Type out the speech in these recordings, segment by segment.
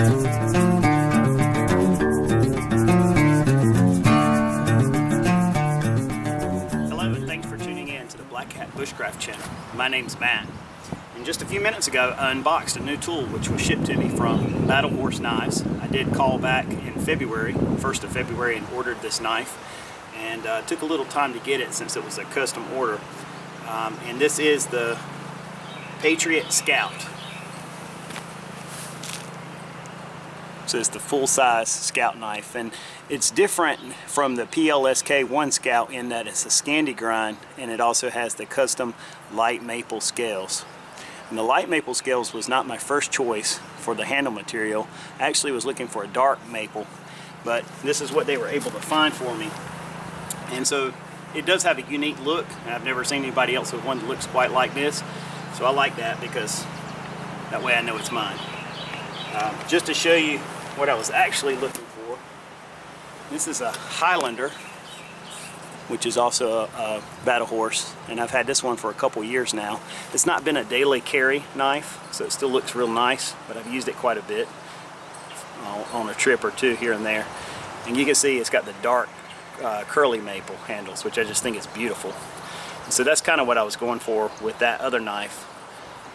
Hello and thanks for tuning in to the Black Hat Bushcraft channel. My name's Matt. And just a few minutes ago I unboxed a new tool which was shipped to me from Battle Horse Knives. I did call back in February, 1st of February, and ordered this knife. And took a little time to get it since it was a custom order. And this is the Patriot Scout. So it's the full-size Scout knife, and it's different from the PLSK 1 Scout in that it's a Scandi grind, and it also has the custom light maple scales. And the light maple scales was not my first choice for the handle material. I actually was looking for a dark maple, but this is what they were able to find for me. And so it does have a unique look, and I've never seen anybody else with one that looks quite like this. So I like that because that way I know it's mine. Just to show you what I was actually looking for, this is a Highlander, which is also a Battle Horse, and I've had this one for a couple years now. It's not been a daily carry knife, so it still looks real nice, but I've used it quite a bit on a trip or two here and there. And you can see it's got the dark curly maple handles, which I just think is beautiful. And so that's kind of what I was going for with that other knife.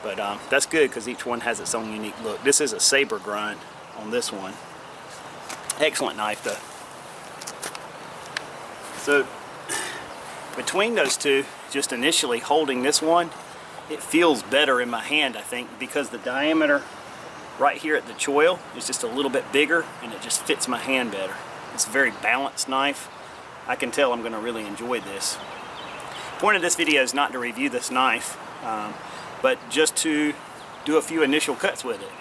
But that's good because each one has its own unique look. This is a saber grind on this one. Excellent knife though. So between those two, just initially holding this one, it feels better in my hand, I think, because the diameter right here at the choil is just a little bit bigger and it just fits my hand better. It's a very balanced knife. I can tell I'm going to really enjoy this. The point of this video is not to review this knife, but just to do a few initial cuts with it.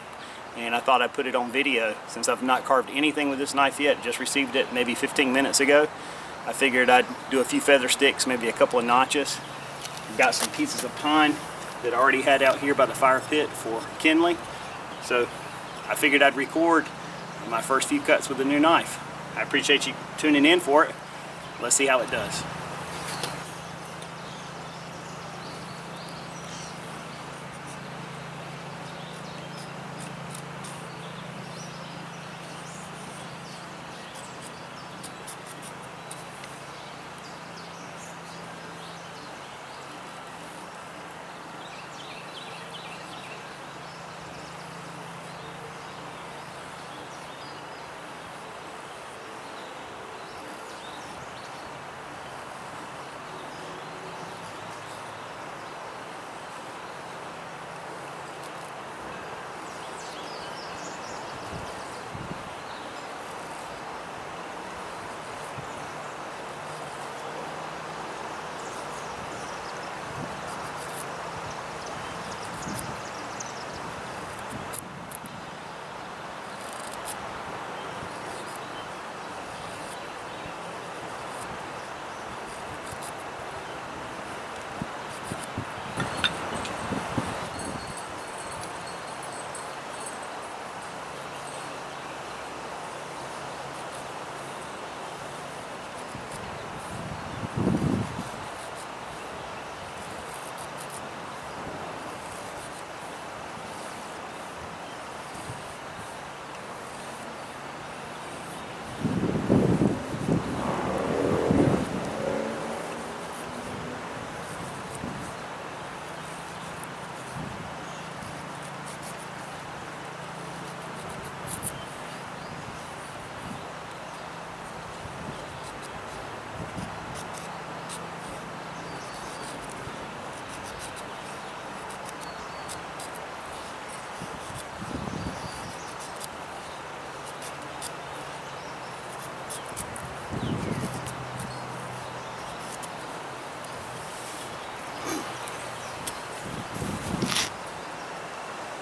And I thought I'd put it on video since I've not carved anything with this knife yet. Just received it maybe 15 minutes ago. I figured I'd do a few feather sticks, maybe a couple of notches. I've got some pieces of pine that I already had out here by the fire pit for kindling. So I figured I'd record my first few cuts with the new knife. I appreciate you tuning in for it. Let's see how it does.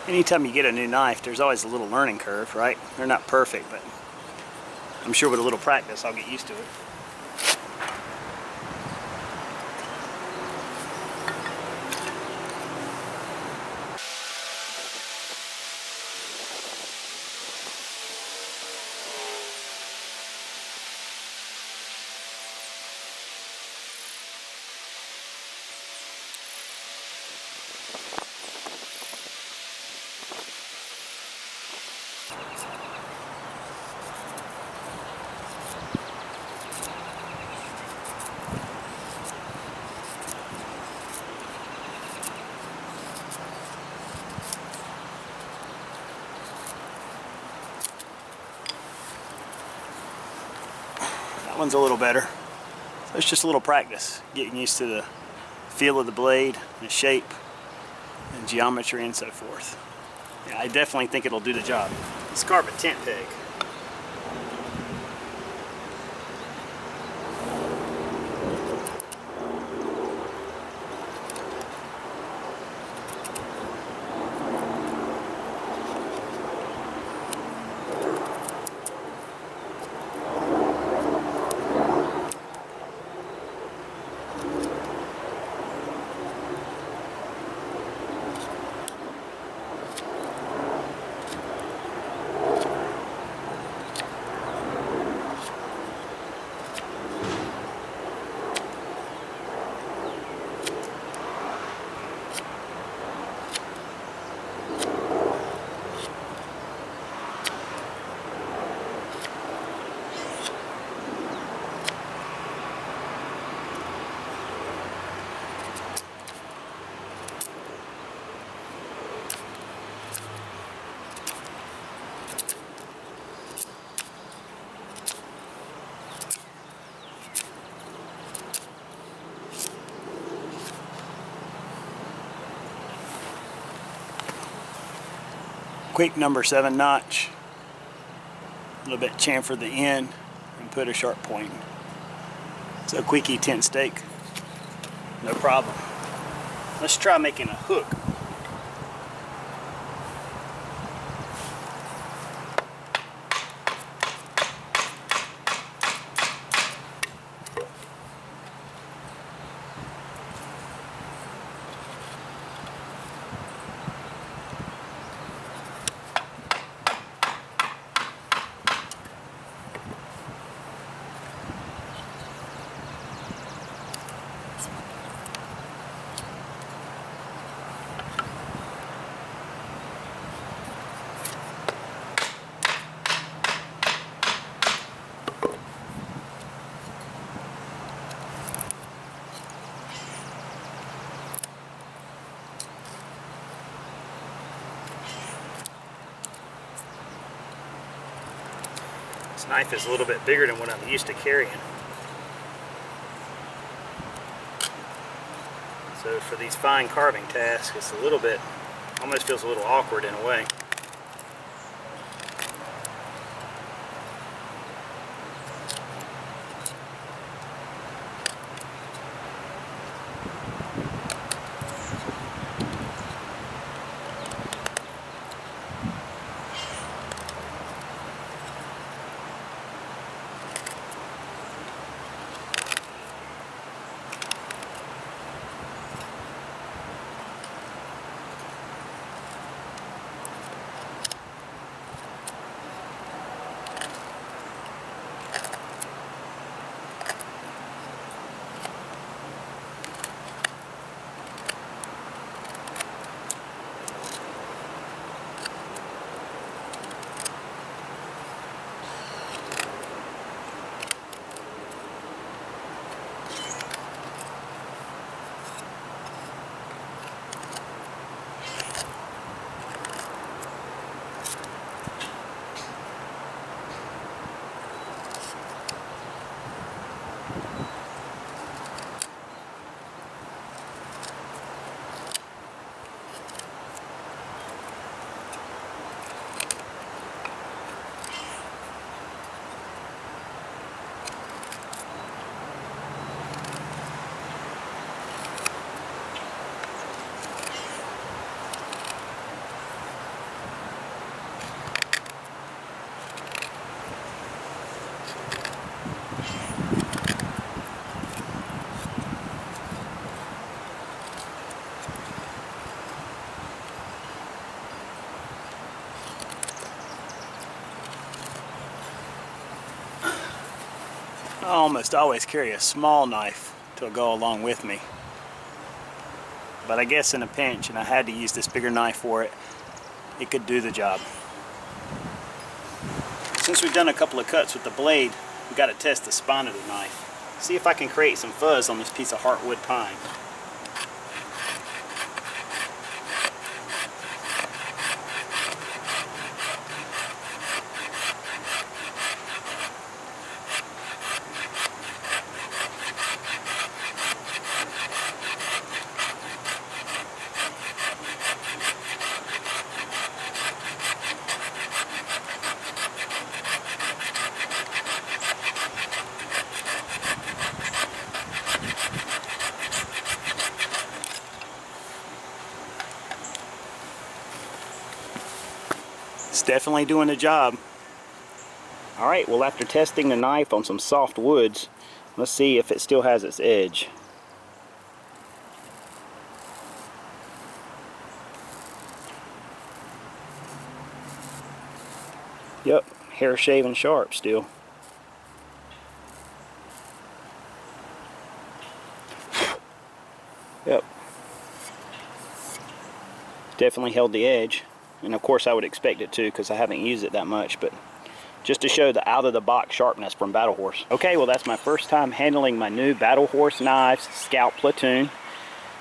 Anytime you get a new knife, there's always a little learning curve, right? They're not perfect, but I'm sure with a little practice I'll get used to it. That one's a little better. So it's just a little practice, getting used to the feel of the blade, the shape, and geometry and so forth. Yeah, I definitely think it'll do the job. Let's carve a tent peg. Quick number 7 notch, a little bit chamfer the end, and put a sharp point. So quickie tent stake, no problem. Let's try making a hook. This knife is a little bit bigger than what I'm used to carrying. So for these fine carving tasks, it's a little bit, almost feels a little awkward in a way. I almost always carry a small knife to go along with me. But I guess in a pinch, and I had to use this bigger knife for it, it could do the job. Since we've done a couple of cuts with the blade, we've got to test the spine of the knife. See if I can create some fuzz on this piece of heartwood pine. It's definitely doing the job. Alright, well, after testing the knife on some soft woods, let's see if it still has its edge. Yep, hair shaven sharp still. Yep. Definitely held the edge. And of course I would expect it to, because I haven't used it that much, but just to show the out-of-the-box sharpness from Battle Horse. Okay, well, that's my first time handling my new Battle Horse knives, Scout Platoon,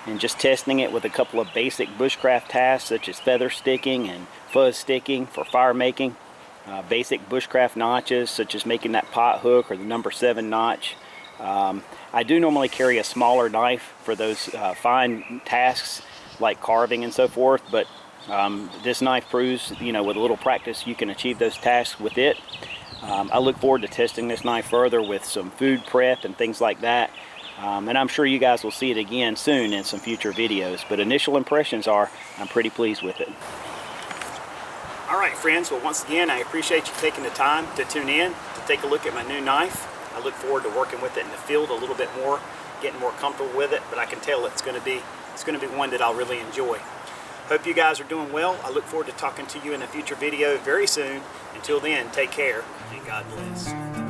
and just testing it with a couple of basic bushcraft tasks such as feather sticking and fuzz sticking for fire making, basic bushcraft notches such as making that pot hook or the number 7 notch. I do normally carry a smaller knife for those fine tasks like carving and so forth, but this knife proves, you know, with a little practice you can achieve those tasks with it. I look forward to testing this knife further with some food prep and things like that, and I'm sure you guys will see it again soon in some future videos, but initial impressions are I'm pretty pleased with it. Alright friends, well, once again I appreciate you taking the time to tune in to take a look at my new knife. I look forward to working with it in the field a little bit more, getting more comfortable with it, but I can tell it's going to be one that I'll really enjoy. Hope you guys are doing well. I look forward to talking to you in a future video very soon. Until then, take care and God bless.